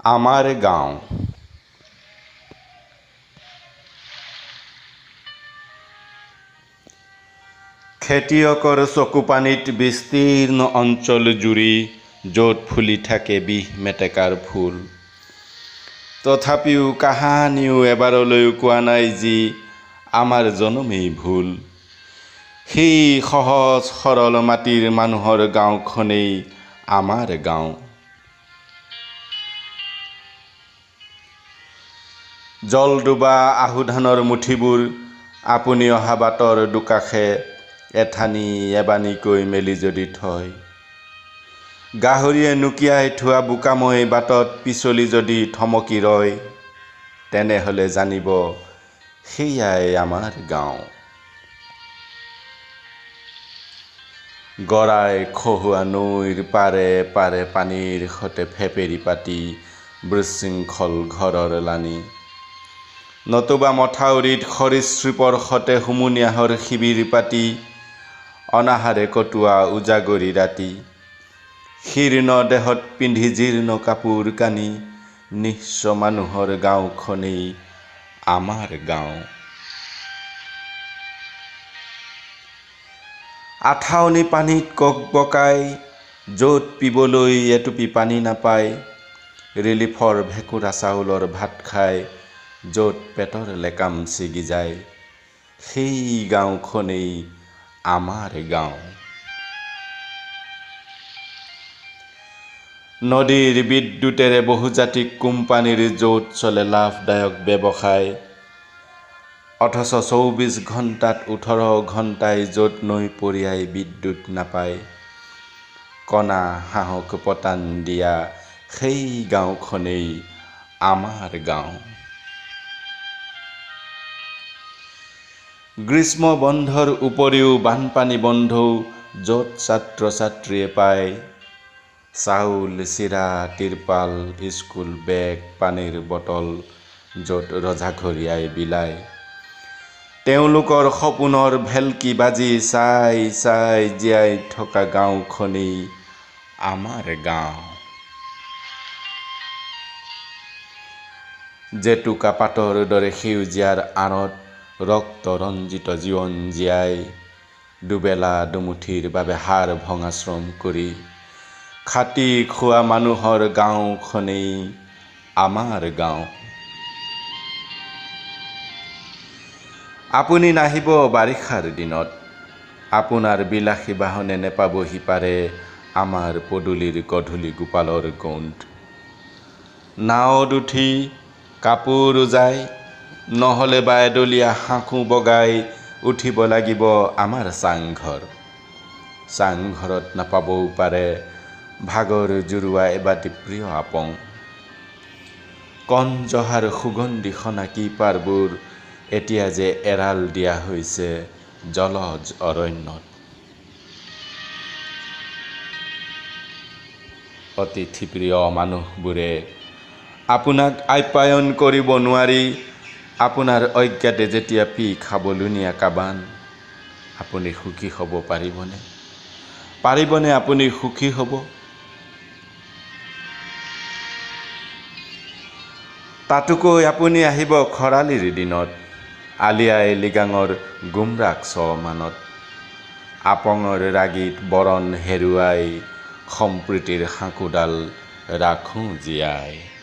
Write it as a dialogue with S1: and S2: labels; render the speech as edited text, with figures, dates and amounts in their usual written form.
S1: আমাৰ গাঁও। খেতিয়কৰ চকুপানীত বিস্তীৰ্ণ অঞ্চল জুৰি য'ত ফুলি থাকে বিহ মেটেকাৰ ফুল। তথাপিও কাহানিও এবাৰলৈও কোৱা নাই যি আমাৰ জনমেই ভুল। সেই সহজ সৰল মাটিৰ মানুহৰ গাঁওখনেই আমাৰ গাঁও। জলডোবা আহুধানৰ মুঠিবোৰ আপুনি অহা বাটৰ দুকাষে এঠানি এবানিকৈ মেলি যদি থয়, গাহৰিয়ে নুকিয়াই থোৱা বোকাময় বাটত পিছলি যদি থমকি ৰয়, তেনেহ'লে জানিব সেয়াই আমাৰ গাঁও। গৰাই খহুৱা নৈৰ পাৰে পাৰে পানীৰ সতে ফেপেৰি পাতি বিশৃংখল ঘৰৰ লানি, নতুবা মথাউৰিত সৰীসৃপৰ সতে হুমুনিয়াহৰ শিবিৰ পাতি অনাহাৰে কটোৱা উজাগৰি ৰাতি, শীৰ্ণ দেহত পিন্ধি জীৰ্ণ কাপোৰ কানি নিঃস্ব মানুহৰ গাঁওখনেই আমাৰ গাঁও। আঠাউনি পানীত ককবকাই য'ত পিবলৈ এটুপি পানী নাপায়, ৰিলিফৰ ভেঁকুৰা চাউলৰ ভাত খাই য'ত পেটৰ লেকাম ছিগি যায়, সেই গাঁওখনেই আমাৰ গাঁও। নদীৰ বিদ্যুতেৰে বহুজাতিক কোম্পানীৰ য'ত চলে লাভদায়ক ব্যৱসায়, অথচ ২৪ ঘণ্টাত ১৮ ঘণ্টাই য'ত নৈপৰীয়াই বিদ্যুৎ নাপায়, কণা হাঁহক পতান দিয়া সেই গাঁওখনেই আমাৰ গাঁও। গ্ৰীষ্ম বন্ধৰ উপৰিও বানপানী বন্ধও য'ত ছাত্ৰ ছাত্ৰীয়ে পায়, চাউল চিৰা তিৰপাল স্কুল বেগ পানীৰ বটল য'ত ৰজাঘৰীয়াই বিলায়, তেওঁলোকৰ সপোনৰ ভেলকি বাজি চাই চাই জীয়াই থকা গাঁওখনেই আমাৰ গাঁও। জেতুকা পাতৰ দৰে সেউজীয়াৰ আঁৰত ৰক্ত ৰঞ্জিত জীৱন জীয়াই, দুবেলা দুমুঠিৰ বাবে হাড় ভঙা শ্ৰম কৰি খাটি খোৱা মানুহৰ গাঁওখনেই আমাৰ গাঁও। আপুনি নাহিব বাৰিষাৰ দিনত, আপোনাৰ বিলাসী বাহনে নেপাবহি পাৰে আমাৰ পদূলিৰ গধূলি গোপালৰ গোন্ধ। নাৱত উঠি কাপোৰ উজাই নহ'লে বা এডলীয়া সাঁকো বগাই উঠিব লাগিব আমাৰ চাংঘৰ। চাংঘৰত নাপাবও পাৰে ভাগৰ জুৰুৱা এবাটি প্ৰিয় আপং। কণজহাৰ সুগন্ধি সনা কি পাৰবোৰ এতিয়া যে এৰাল দিয়া হৈছে জলজ অৰণ্যত। অতিথিপ্ৰিয় মানুহবোৰে আপোনাক আপ্যায়ন কৰিব নোৱাৰি আপোনাৰ অজ্ঞাতে যেতিয়া পি খাব লুণীয়া কাবান, আপুনি সুখী হ'ব পাৰিবনে? পাৰিবনে আপুনি সুখী হ'ব? তাতোকৈ আপুনি আহিব খৰালিৰ দিনত, আলি আই লিগাঙৰ গুমৰাগ মানত, আপঙৰ ৰাগীত বৰণ হেৰুৱাই সম্প্ৰীতিৰ সাঁকোডাল ৰাখোঁ জীয়াই।